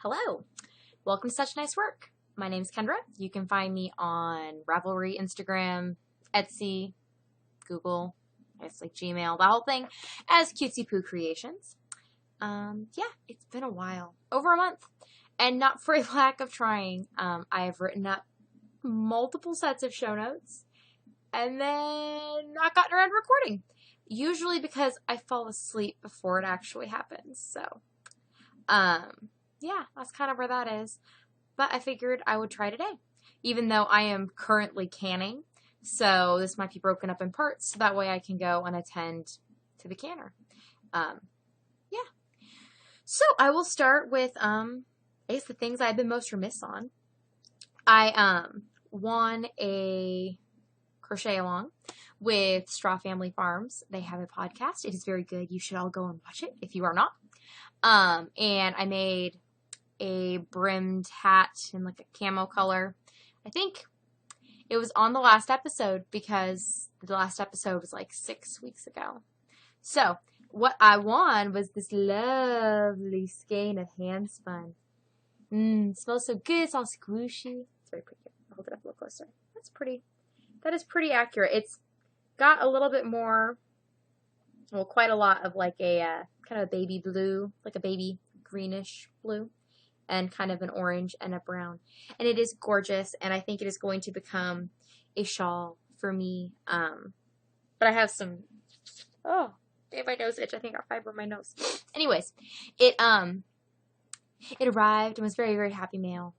Hello, welcome to Such Nice Work. My name's Kendra. You can find me on Ravelry, Instagram, Etsy, Google, it's like Gmail, the whole thing, as Cutesy Poo Creations. It's been a while, over a month, and not for a lack of trying. I have written up multiple sets of show notes, and then not gotten around to recording. Usually because I fall asleep before it actually happens. So, that's kind of where that is. But I figured I would try today, even though I am currently canning. So this might be broken up in parts, so that way I can go and attend to the canner. So I will start with, the things I've been most remiss on. I, won a crochet along with Straw Family Farms. They have a podcast. It is very good. You should all go and watch it if you are not. And I made a brimmed hat in like a camo color. I think it was on the last episode because the last episode was like 6 weeks ago. So what I won was this lovely skein of hand spun. It smells so good. It's all squishy. It's very pretty. I'll hold it up a little closer. That is pretty accurate. It's got a little bit more, quite a lot of like a kind of a baby blue, like a baby greenish blue, and kind of an orange and a brown. And it is gorgeous, and I think it is going to become a shawl for me. But I have some, my nose itch. I think I got fiber in my nose. Anyways, it arrived and was very, very happy mail.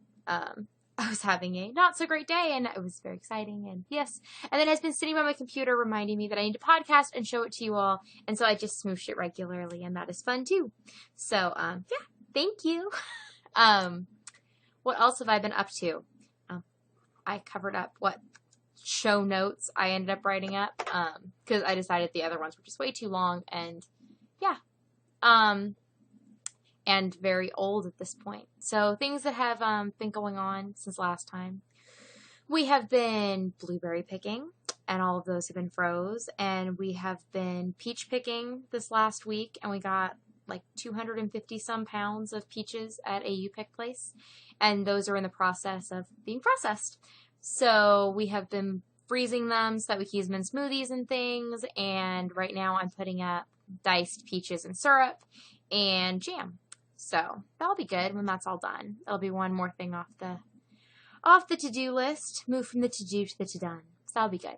I was having a not so great day, and it was very exciting, and yes. And then it has been sitting by my computer reminding me that I need to podcast and show it to you all, and so I just smoosh it regularly, and that is fun too. So, thank you. What else have I been up to? I covered up what show notes I ended up writing up, because I decided the other ones were just way too long, and and very old at this point. So things that have been going on since last time. We have been blueberry picking, and all of those have been froze. And we have been peach picking this last week, and we got like 250 some pounds of peaches at a U-Pick place. And those are in the process of being processed. So we have been freezing them so that we can use them in smoothies and things. And right now I'm putting up diced peaches and syrup and jam. So that'll be good when that's all done. It'll be one more thing off the to-do list. Move from the to-do to the to-done. So that'll be good.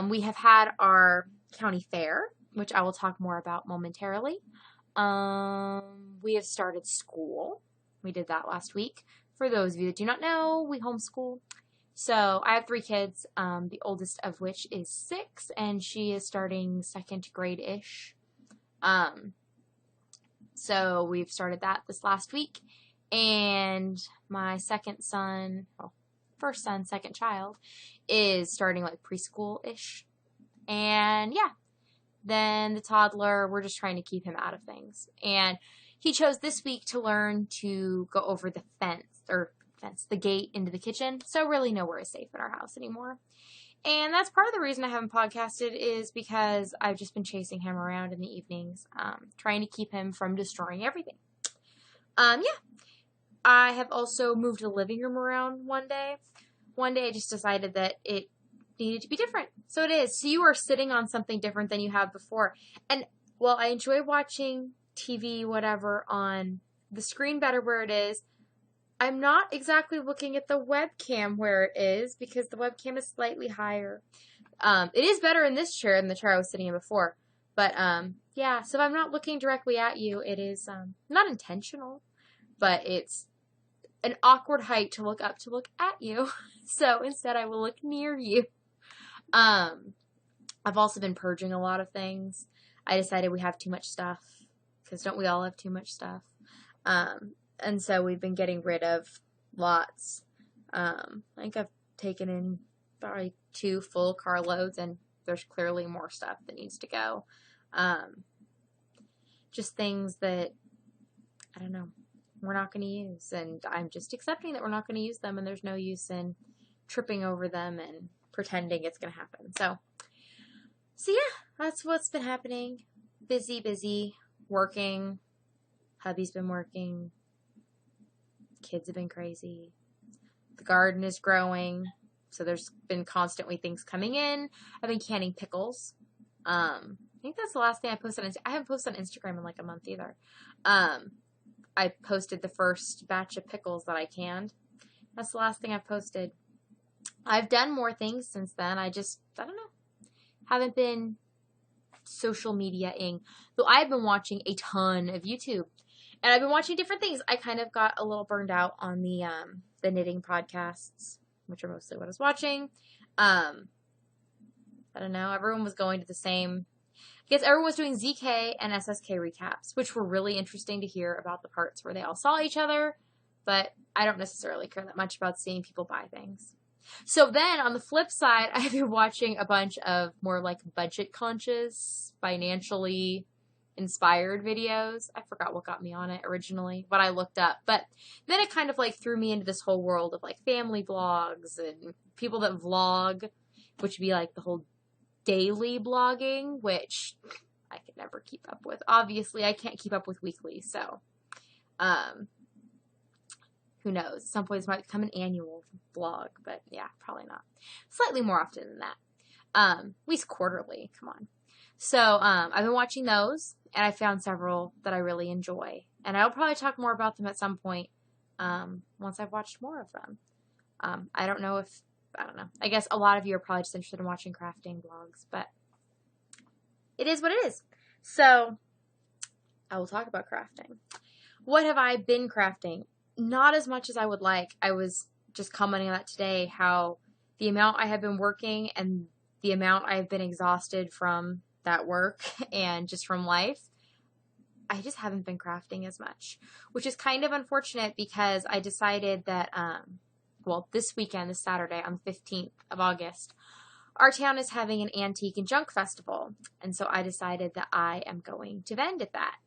We have had our county fair, which I will talk more about momentarily. We have started school. We did that last week. For those of you that do not know, we homeschool. So I have 3 kids, the oldest of which is 6, and she is starting 2nd grade-ish. So we've started that this last week, and my first son, second child, is starting like preschool-ish. And then the toddler, we're just trying to keep him out of things. And he chose this week to learn to go over the the gate into the kitchen. So really nowhere is safe in our house anymore. And that's part of the reason I haven't podcasted is because I've just been chasing him around in the evenings, trying to keep him from destroying everything. I have also moved the living room around one day. One day I just decided that it needed to be different. So it is. So you are sitting on something different than you have before. And while I enjoy watching TV, whatever, on the screen better where it is, I'm not exactly looking at the webcam where it is because the webcam is slightly higher. It is better in this chair than the chair I was sitting in before. But, so if I'm not looking directly at you, it is not intentional, but it's an awkward height to look up to look at you. So instead I will look near you. I've also been purging a lot of things. I decided we have too much stuff because don't we all have too much stuff? And so we've been getting rid of lots. I think I've taken in probably 2 full carloads, and there's clearly more stuff that needs to go. Just things that, I don't know, we're not going to use. And I'm just accepting that we're not going to use them, and there's no use in tripping over them and pretending it's going to happen. So that's what's been happening. Busy, working. Hubby's been working. kids have been crazy. The garden is growing, so there's been constantly things coming in. I've been canning pickles. I think that's the last thing I posted on I haven't posted on Instagram in like a month either. I posted the first batch of pickles that I canned. That's the last thing I've posted. I've done more things since then. I don't know. Haven't been social media-ing. Though I've been watching a ton of YouTube. And I've been watching different things. I kind of got a little burned out on the knitting podcasts, which are mostly what I was watching. I don't know. Everyone was going to the same. I guess everyone was doing ZK and SSK recaps, which were really interesting to hear about the parts where they all saw each other. But I don't necessarily care that much about seeing people buy things. So then, on the flip side, I've been watching a bunch of more like budget-conscious, financially inspired videos. I forgot what got me on it originally, what I looked up. But then it kind of like threw me into this whole world of like family vlogs and people that vlog, which would be like the whole daily blogging, which I could never keep up with. Obviously, I can't keep up with weekly, so who knows? At some point, it might become an annual vlog, but yeah, probably not. Slightly more often than that. At least quarterly. Come on. So I've been watching those, and I found several that I really enjoy. And I'll probably talk more about them at some point once I've watched more of them. I don't know. I guess a lot of you are probably just interested in watching crafting vlogs, but it is what it is. So I will talk about crafting. What have I been crafting? Not as much as I would like. I was just commenting on that today, how the amount I have been working and the amount I've been exhausted from that work and just from life, I just haven't been crafting as much, which is kind of unfortunate because I decided that, this weekend, this Saturday, on the 15th of August, our town is having an antique and junk festival. And so I decided that I am going to vend at that.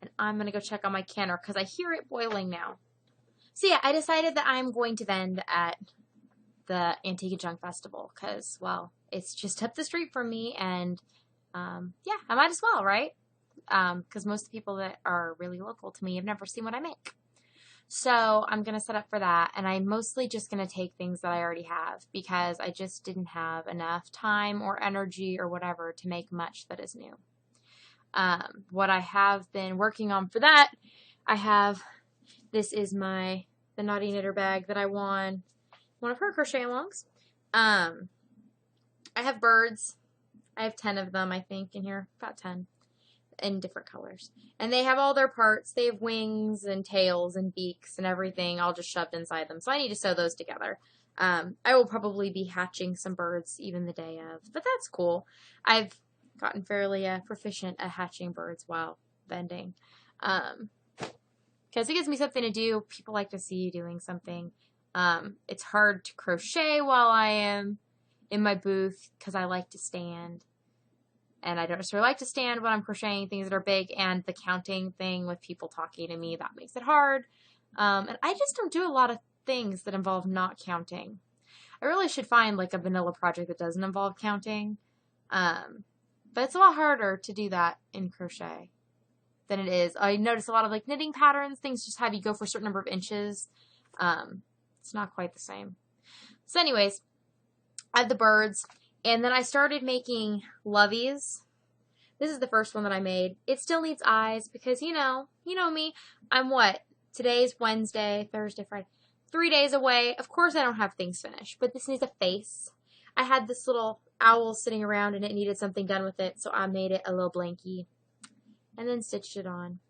And I'm going to go check on my canner because I hear it boiling now. So yeah, I decided that I'm going to vend at the Antique and Junk Festival because, well, it's just up the street from me, and yeah, I might as well, right? Because most people that are really local to me have never seen what I make. So I'm going to set up for that, and I'm mostly just going to take things that I already have because I just didn't have enough time or energy or whatever to make much that is new. What I have been working on for that, this is the Naughty Knitter bag that I won one of her crochet alongs. I have birds. I have 10 of them, I think, in here. About 10. In different colors. And they have all their parts. They have wings and tails and beaks and everything all just shoved inside them. So I need to sew those together. I will probably be hatching some birds even the day of. But that's cool. I've gotten fairly proficient at hatching birds while vending. Because it gives me something to do. People like to see you doing something. It's hard to crochet while I am in my booth because I like to stand. And I don't necessarily like to stand when I'm crocheting things that are big. And the counting thing with people talking to me, that makes it hard. And I just don't do a lot of things that involve not counting. I really should find like a vanilla project that doesn't involve counting. But it's a lot harder to do that in crochet than it is. I notice a lot of like knitting patterns, things just have you go for a certain number of inches. It's not quite the same. So anyways, I have the birds, and then I started making loveys. This is the first one that I made. It still needs eyes because, you know me. I'm today's Wednesday, Thursday, Friday, 3 days away. Of course I don't have things finished, but this needs a face. I had this little owl sitting around and it needed something done with it, so I made it a little blankie and then stitched it on.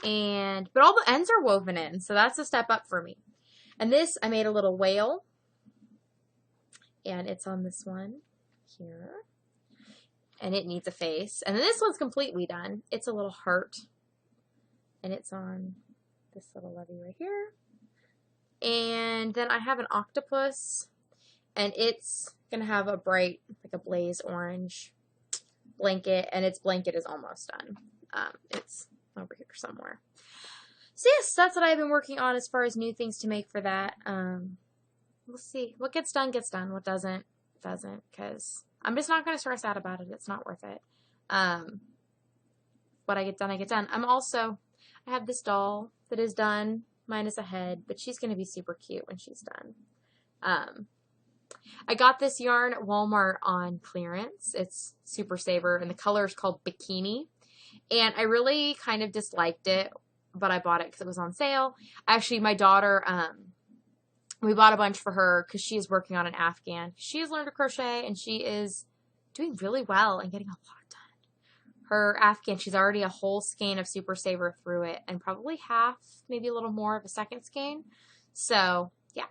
But all the ends are woven in, so that's a step up for me. And this, I made a little whale, and it's on this one here, and it needs a face. And then this one's completely done. It's a little heart, and it's on this little levy right here. And then I have an octopus, and it's going to have a bright, like a blaze orange blanket, and its blanket is almost done. It's over here somewhere. So yes, that's what I've been working on as far as new things to make for that. We'll see. What gets done, gets done. What doesn't, doesn't. Because I'm just not going to stress out about it. It's not worth it. What I get done, I get done. I have this doll that is done. minus a head, but she's going to be super cute when she's done. I got this yarn at Walmart on clearance. It's Super Saver, and the color is called Bikini. And I really kind of disliked it, but I bought it because it was on sale. Actually, my daughter, we bought a bunch for her because she is working on an Afghan. She has learned to crochet, and she is doing really well and getting a lot done. Her Afghan, she's already a whole skein of Super Saver through it, and probably half, maybe a little more of a second skein. So, yeah.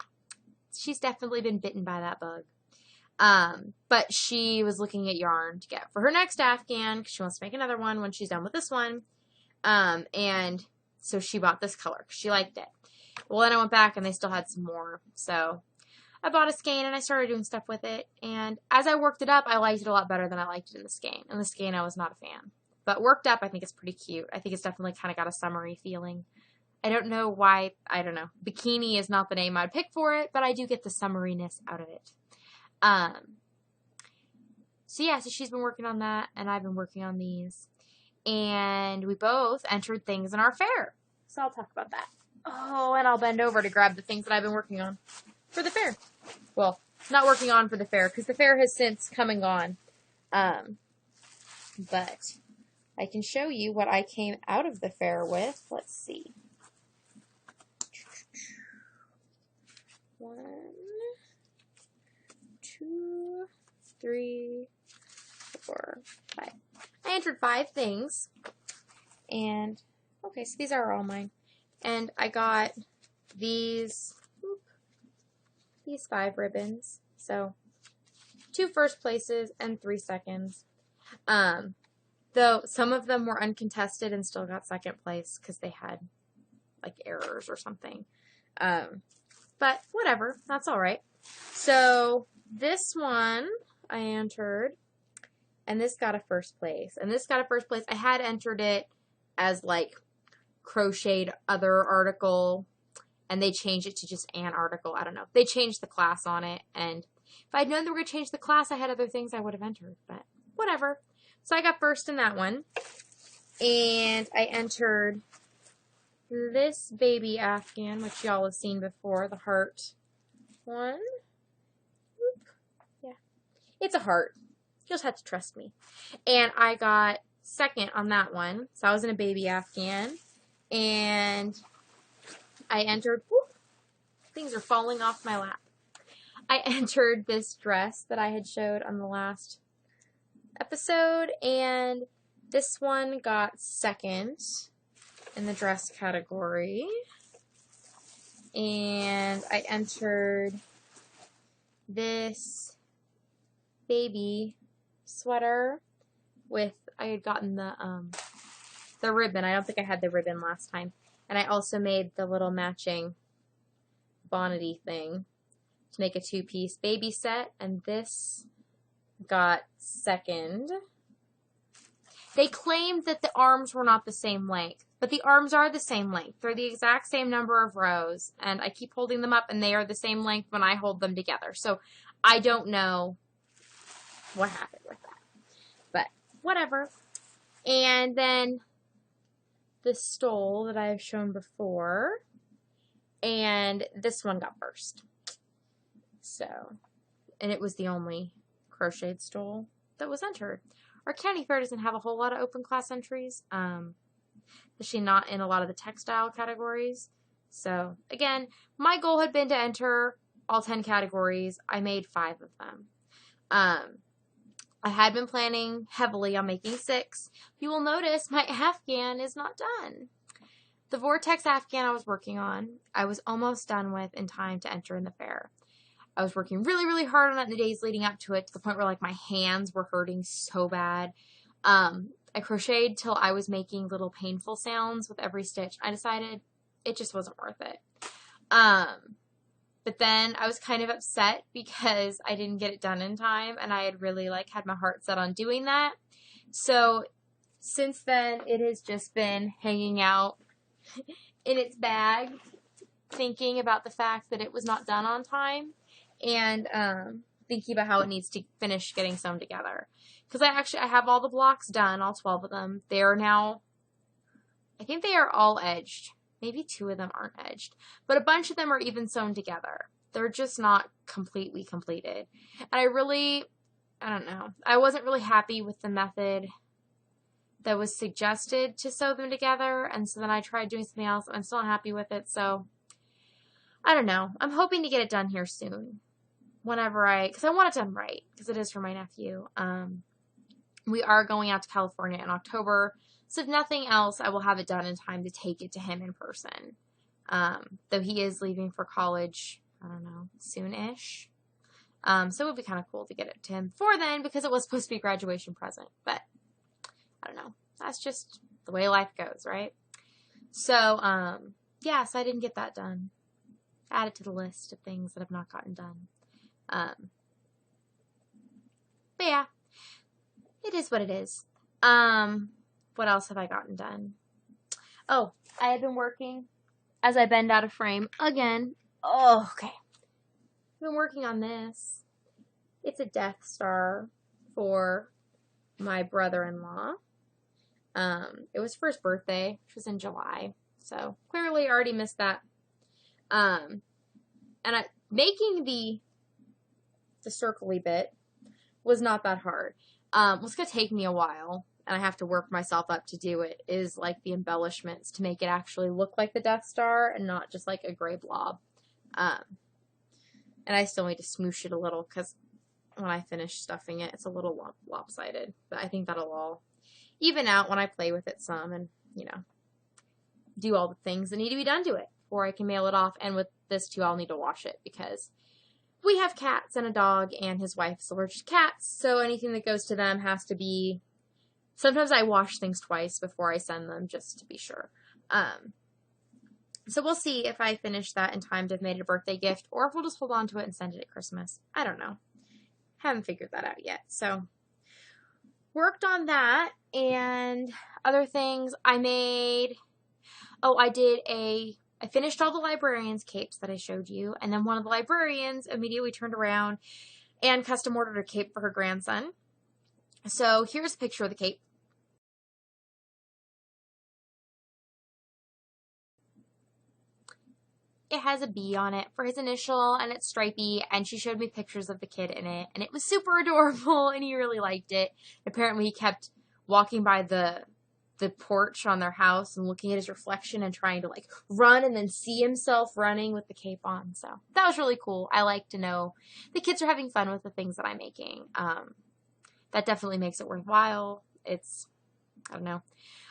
She's definitely been bitten by that bug. But she was looking at yarn to get for her next Afghan because she wants to make another one when she's done with this one. And so she bought this color because she liked it. Well, then I went back and they still had some more. So I bought a skein and I started doing stuff with it. And as I worked it up, I liked it a lot better than I liked it in the skein. In the skein, I was not a fan. But worked up, I think it's pretty cute. I think it's definitely kind of got a summery feeling. I don't know why, I don't know. Bikini is not the name I'd pick for it, but I do get the summeriness out of it. So yeah, so she's been working on that, and I've been working on these. And we both entered things in our fair. So I'll talk about that. Oh, and I'll bend over to grab the things that I've been working on for the fair. Well, not working on for the fair, because the fair has since come and gone. But I can show you what I came out of the fair with. Let's see. 1, 2, 3, 4, 5. I entered 5 things. And, okay, so these are all mine. And I got these 5 ribbons. So, 2 first places and 3 seconds. Though some of them were uncontested and still got second place because they had, like, errors or something. But whatever, that's all right. So this one I entered, and this got a first place. And this got a first place. I had entered it as like crocheted other article, and they changed it to just an article. I don't know. They changed the class on it, and if I'd known they were going to change the class, I had other things I would have entered, but whatever. So I got first in that one, and I entered this baby Afghan, which y'all have seen before, the heart one. Oop. Yeah. It's a heart. You'll just have to trust me. And I got second on that one. So I was in a baby Afghan. And I entered, whoop, things are falling off my lap. I entered this dress that I had showed on the last episode. And this one got second in the dress category. And I entered this baby sweater with, I had gotten the ribbon. I don't think I had the ribbon last time. And I also made the little matching bonnety thing to make a 2-piece baby set. And this got second. They claimed that the arms were not the same length, but the arms are the same length. They're the exact same number of rows, and I keep holding them up, and they are the same length when I hold them together. So I don't know what happened with that, but whatever. And then the stole that I have shown before, and this one got first. So, and it was the only crocheted stole that was entered. Our county fair doesn't have a whole lot of open class entries, especially not in a lot of the textile categories. So, again, my goal had been to enter all 10 categories. I made 5 of them. I had been planning heavily on making 6. You will notice my Afghan is not done. The Vortex Afghan I was working on, I was almost done with in time to enter in the fair. I was working really, really hard on it in the days leading up to it, to the point where, like, my hands were hurting so bad. I crocheted till I was making little painful sounds with every stitch. I decided it just wasn't worth it. But then I was kind of upset because I didn't get it done in time, and I had really, like, had my heart set on doing that. So since then, it has just been hanging out in its bag, thinking about the fact that it was not done on time. And thinking about how it needs to finish getting sewn together. Because I have all the blocks done, all 12 of them. They are now, I think they are all edged. I maybe 2 of them aren't edged, but a bunch of them are even sewn together. They're just not completely completed. And I don't know. I wasn't really happy with the method that was suggested to sew them together, and so then I tried doing something else. I'm still not happy with it, so I don't know. I'm hoping to get it done here soon. Because I want it done right, because it is for my nephew. We are going out to California in October, so if nothing else, I will have it done in time to take it to him in person. Though he is leaving for college, I don't know, soon-ish. So it would be kind of cool to get it to him before then, because it was supposed to be a graduation present, but I don't know. That's just the way life goes, right? So, yeah, so I didn't get that done. Add it to the list of things that have not gotten done. But yeah, it is what it is. What else have I gotten done? Oh, I have been working as I bend out of frame again. Oh, okay. I've been working on this. It's a Death Star for my brother-in-law. It was for his birthday, which was in July. So clearly I already missed that. Making the circly bit was not that hard. What's going to take me a while, and I have to work myself up to do it, is like the embellishments to make it actually look like the Death Star and not just like a gray blob. And I still need to smoosh it a little, because when I finish stuffing it, it's a little lopsided. But I think that'll all even out when I play with it some and, do all the things that need to be done to it before I can mail it off. And with this too, I'll need to wash it, because we have cats and a dog, and his wife's allergic to cats, so anything that goes to them has to be... Sometimes I wash things twice before I send them, just to be sure. So we'll see if I finish that in time to have made it a birthday gift, or if we'll just hold on to it and send it at Christmas. I don't know. Haven't figured that out yet. So, worked on that, and other things I made... Oh, I finished all the librarian's capes that I showed you, and then one of the librarians immediately turned around and custom ordered a cape for her grandson. So here's a picture of the cape. It has a bee on it for his initial, and it's stripy, and she showed me pictures of the kid in it, and it was super adorable, and he really liked it. Apparently he kept walking by the porch on their house and looking at his reflection and trying to like run and then see himself running with the cape on. So that was really cool. I like to know the kids are having fun with the things that I'm making. That definitely makes it worthwhile. I don't know.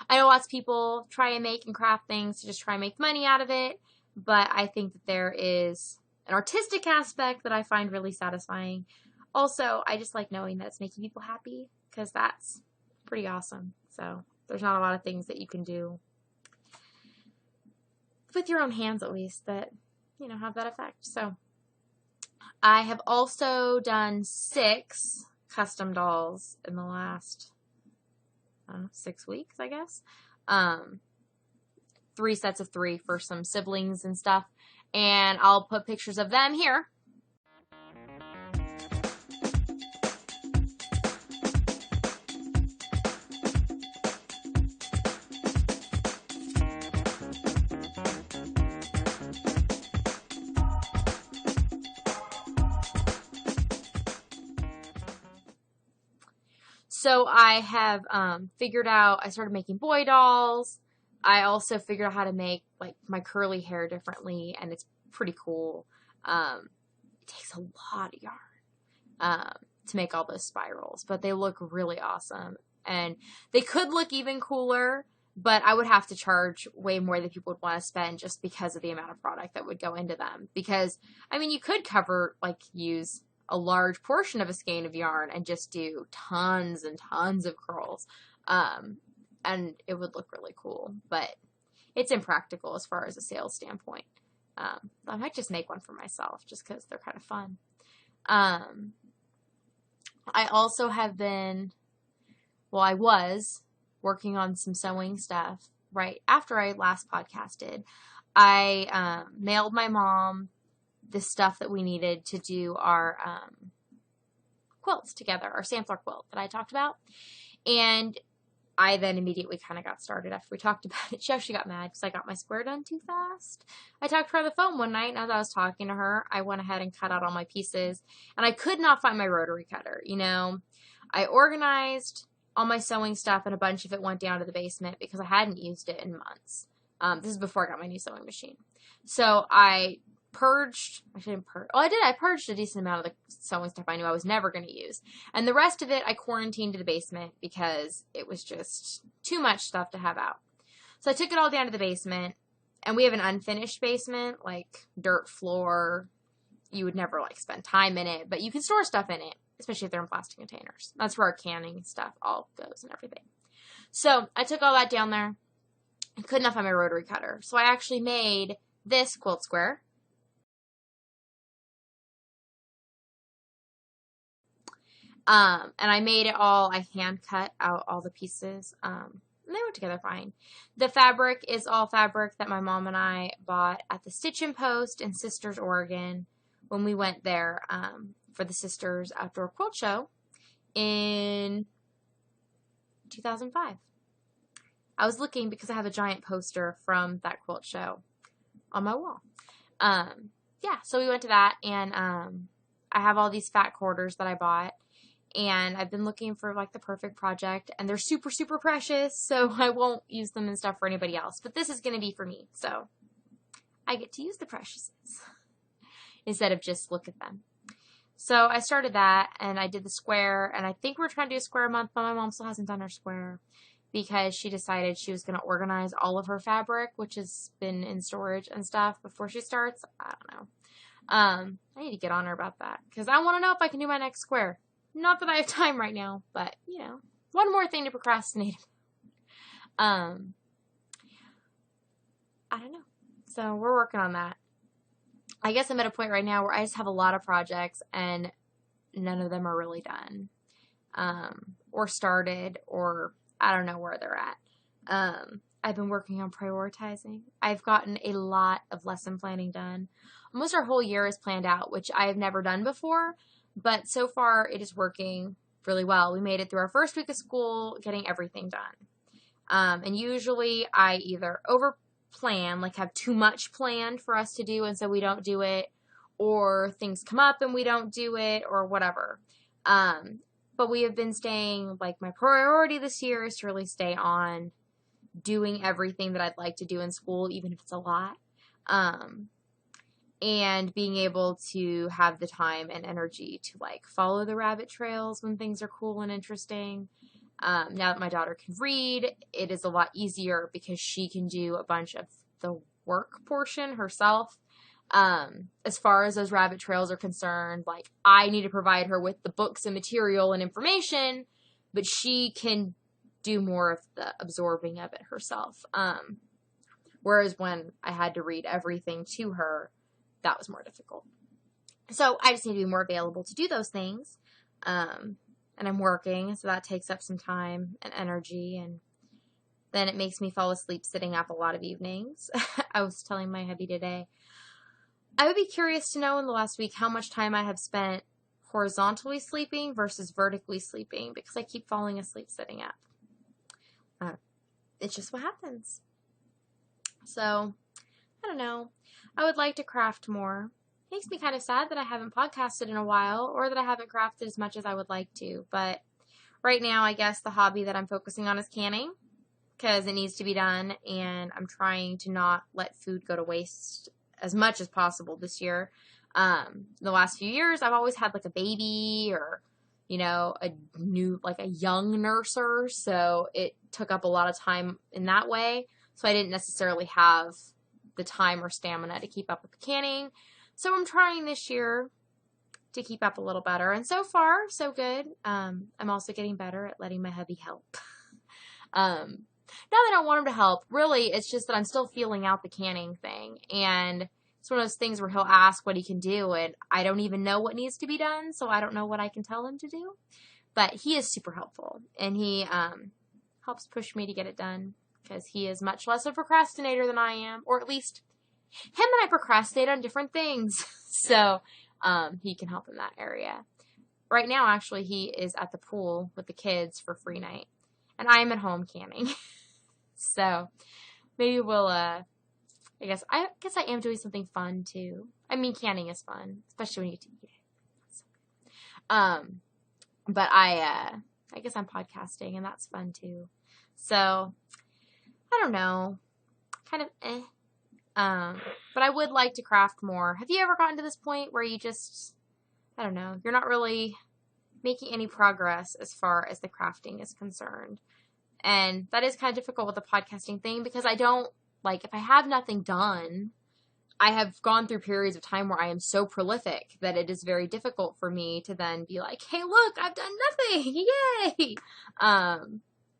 I know lots of people try and make and craft things to just try and make money out of it, but I think that there is an artistic aspect that I find really satisfying. Also, I just like knowing that it's making people happy, because that's pretty awesome. So there's not a lot of things that you can do with your own hands, at least, that, have that effect. So I have also done 6 custom dolls in the last 6 weeks, I guess. 3 sets of 3 for some siblings and stuff. And I'll put pictures of them here. So I have figured out, I started making boy dolls. I also figured out how to make like my curly hair differently, and it's pretty cool. It takes a lot of yarn to make all those spirals, but they look really awesome. And they could look even cooler, but I would have to charge way more than people would want to spend just because of the amount of product that would go into them. Because, I mean, you could use a large portion of a skein of yarn and just do tons and tons of curls. And it would look really cool, but it's impractical as far as a sales standpoint. I might just make one for myself just because they're kind of fun. I also have I was working on some sewing stuff right after I last podcasted. I mailed my mom the stuff that we needed to do our quilts together, our sampler quilt that I talked about. And I then immediately kind of got started after we talked about it. She actually got mad because I got my square done too fast. I talked to her on the phone one night, and as I was talking to her, I went ahead and cut out all my pieces, and I could not find my rotary cutter. I organized all my sewing stuff, and a bunch of it went down to the basement because I hadn't used it in months. This is before I got my new sewing machine. So I purged, I shouldn't purge, well, I did, I purged a decent amount of the sewing stuff I knew I was never going to use. And the rest of it, I quarantined to the basement because it was just too much stuff to have out. So I took it all down to the basement, and we have an unfinished basement, like dirt floor. You would never, like, spend time in it, but you can store stuff in it, especially if they're in plastic containers. That's where our canning stuff all goes and everything. So I took all that down there. I could not find my rotary cutter. So I actually made this quilt square. And I made it all, I hand cut out all the pieces, and they went together fine. The fabric is all fabric that my mom and I bought at the Stitch and Post in Sisters, Oregon, when we went there, for the Sisters Outdoor Quilt Show in 2005. I was looking because I have a giant poster from that quilt show on my wall. Yeah, so we went to that, and I have all these fat quarters that I bought. And I've been looking for, like, the perfect project, and they're super, super precious, so I won't use them and stuff for anybody else. But this is going to be for me, so I get to use the preciouses instead of just look at them. So I started that, and I did the square, and I think we're trying to do a square a month, but my mom still hasn't done her square because she decided she was going to organize all of her fabric, which has been in storage and stuff, before she starts. I don't know. I need to get on her about that because I want to know if I can do my next square. Not that I have time right now, but, one more thing to procrastinate. I don't know. So we're working on that. I guess I'm at a point right now where I just have a lot of projects and none of them are really done. Or started, or I don't know where they're at. I've been working on prioritizing. I've gotten a lot of lesson planning done. Almost our whole year is planned out, which I have never done before. But so far, it is working really well. We made it through our first week of school, getting everything done. And usually, I either over-plan, like have too much planned for us to do, and so we don't do it, or things come up and we don't do it, or whatever. But we have been staying, like, my priority this year is to really stay on doing everything that I'd like to do in school, even if it's a lot. And being able to have the time and energy to, like, follow the rabbit trails when things are cool and interesting. Now that my daughter can read, it is a lot easier because she can do a bunch of the work portion herself. As far as those rabbit trails are concerned, like, I need to provide her with the books and material and information, but she can do more of the absorbing of it herself. Whereas when I had to read everything to her, that was more difficult. So I just need to be more available to do those things. And I'm working, so that takes up some time and energy, and then it makes me fall asleep sitting up a lot of evenings. I was telling my hubby today, I would be curious to know in the last week how much time I have spent horizontally sleeping versus vertically sleeping, because I keep falling asleep sitting up. It's just what happens. So, I don't know. I would like to craft more. It makes me kind of sad that I haven't podcasted in a while, or that I haven't crafted as much as I would like to. But right now, I guess the hobby that I'm focusing on is canning, because it needs to be done, and I'm trying to not let food go to waste as much as possible this year. The last few years, I've always had, like, a baby or, a young nurser, so it took up a lot of time in that way. So I didn't necessarily have the time or stamina to keep up with the canning. So I'm trying this year to keep up a little better. And so far, so good. I'm also getting better at letting my hubby help. Not that I don't want him to help. Really, it's just that I'm still feeling out the canning thing. And it's one of those things where he'll ask what he can do, and I don't even know what needs to be done, so I don't know what I can tell him to do. But he is super helpful, and he helps push me to get it done, because he is much less of a procrastinator than I am, or at least him and I procrastinate on different things. So he can help in that area. Right now, actually, he is at the pool with the kids for free night. and I am at home canning. So maybe we'll, I guess I am doing something fun too. I mean, canning is fun, especially when you get to eat it. But I guess I'm podcasting, and that's fun too. So I don't know, kind of but I would like to craft more. Have you ever gotten to this point where you just, I don't know, you're not really making any progress as far as the crafting is concerned? And that is kind of difficult with the podcasting thing, because I don't, like, if I have nothing done, I have gone through periods of time where I am so prolific that it is very difficult for me to then be like, hey, look, I've done nothing. Yay.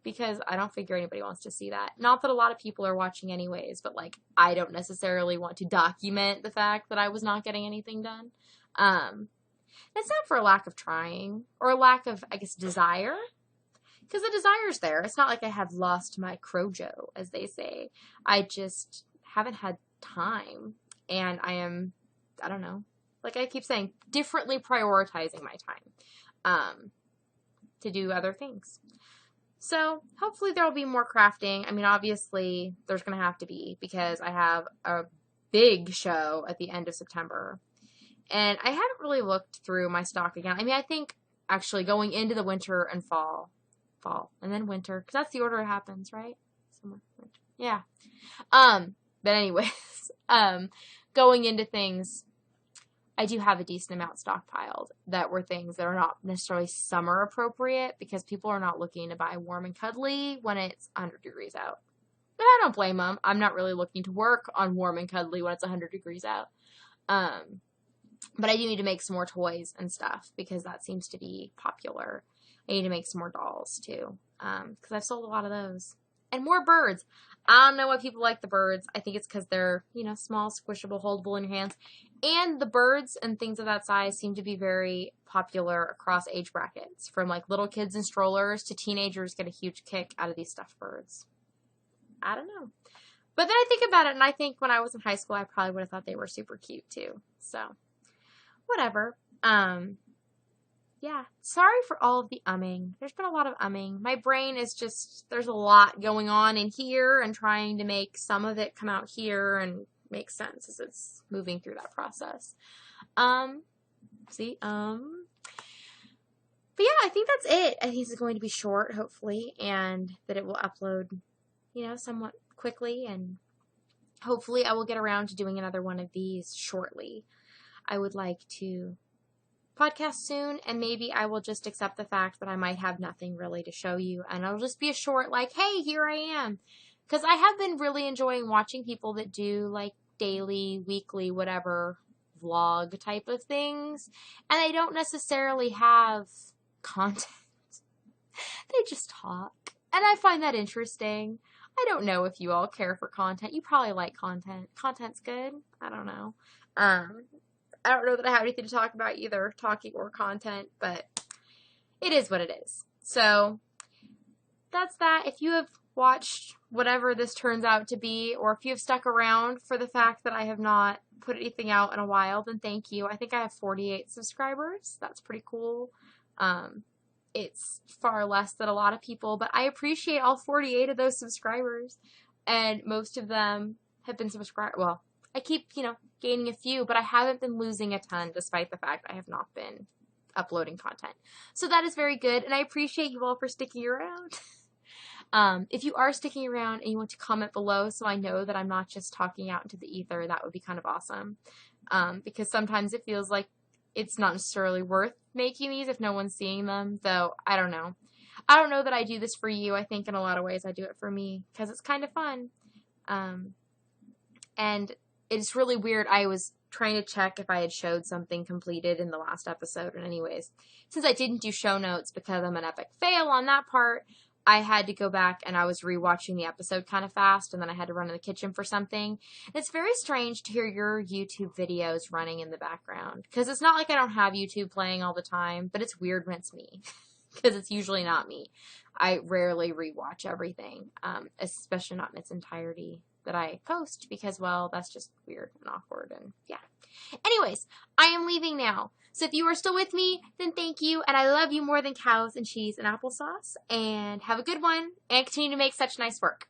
Because I don't figure anybody wants to see that. Not that a lot of people are watching anyways, but, like, I don't necessarily want to document the fact that I was not getting anything done. It's not for a lack of trying, or a lack of, I guess, desire. Because the desire's there. It's not like I have lost my crojo, as they say. I just haven't had time. And I am, I don't know, like I keep saying, differently prioritizing my time to do other things. So hopefully there will be more crafting. I mean, obviously there's going to have to be, because I have a big show at the end of September. And I haven't really looked through my stock again. I mean, I think actually going into the winter and fall, and then winter, because that's the order it happens, right? Summer, winter. Yeah. But anyways, going into things, I do have a decent amount stockpiled that were things that are not necessarily summer appropriate, because people are not looking to buy warm and cuddly when it's 100 degrees out. But I don't blame them. I'm not really looking to work on warm and cuddly when it's 100 degrees out. But I do need to make some more toys and stuff, because that seems to be popular. I need to make some more dolls too, because I've sold a lot of those. And more birds. I don't know why people like the birds. I think it's because they're, you know, small, squishable, holdable in your hands. And the birds and things of that size seem to be very popular across age brackets. From, like, little kids in strollers to teenagers get a huge kick out of these stuffed birds. I don't know. But then I think about it, and I think when I was in high school, I probably would have thought they were super cute too. So, whatever. Yeah, sorry for all of the umming. There's been a lot of umming. My brain is just, there's a lot going on in here, and trying to make some of it come out here and make sense as it's moving through that process. But yeah, I think that's it. I think it's going to be short, hopefully, and that it will upload, you know, somewhat quickly, and hopefully I will get around to doing another one of these shortly. I would like to podcast soon, and maybe I will just accept the fact that I might have nothing really to show you, and it'll just be a short, like, hey, here I am. Because I have been really enjoying watching people that do, like, daily, weekly, whatever, vlog type of things, and they don't necessarily have content. They just talk, and I find that interesting. I don't know if you all care for content. You probably like content. Content's good. I don't know. I don't know that I have anything to talk about either, talking or content, but it is what it is. So that's that. If you have watched whatever this turns out to be, or if you have stuck around for the fact that I have not put anything out in a while, then thank you. I think I have 48 subscribers. That's pretty cool. It's far less than a lot of people, but I appreciate all 48 of those subscribers, and most of them have been subscribed. Well, I keep, you know, gaining a few, but I haven't been losing a ton, despite the fact I have not been uploading content. So that is very good, and I appreciate you all for sticking around. If you are sticking around and you want to comment below so I know that I'm not just talking out into the ether, that would be kind of awesome. Because sometimes it feels like it's not necessarily worth making these if no one's seeing them, though I don't know. I don't know that I do this for you. I think in a lot of ways I do it for me, because it's kind of fun. And it's really weird. I was trying to check if I had showed something completed in the last episode, and anyways, since I didn't do show notes because I'm an epic fail on that part, I had to go back, and I was rewatching the episode kind of fast, and then I had to run in the kitchen for something. And it's very strange to hear your YouTube videos running in the background, because it's not like I don't have YouTube playing all the time, but it's weird when it's me, because it's usually not me. I rarely rewatch everything, especially not in its entirety. that I post because, well, that's just weird and awkward and yeah. Anyways, I am leaving now. So if you are still with me, then thank you. And I love you more than cows and cheese and applesauce. And have a good one and continue to make such nice work.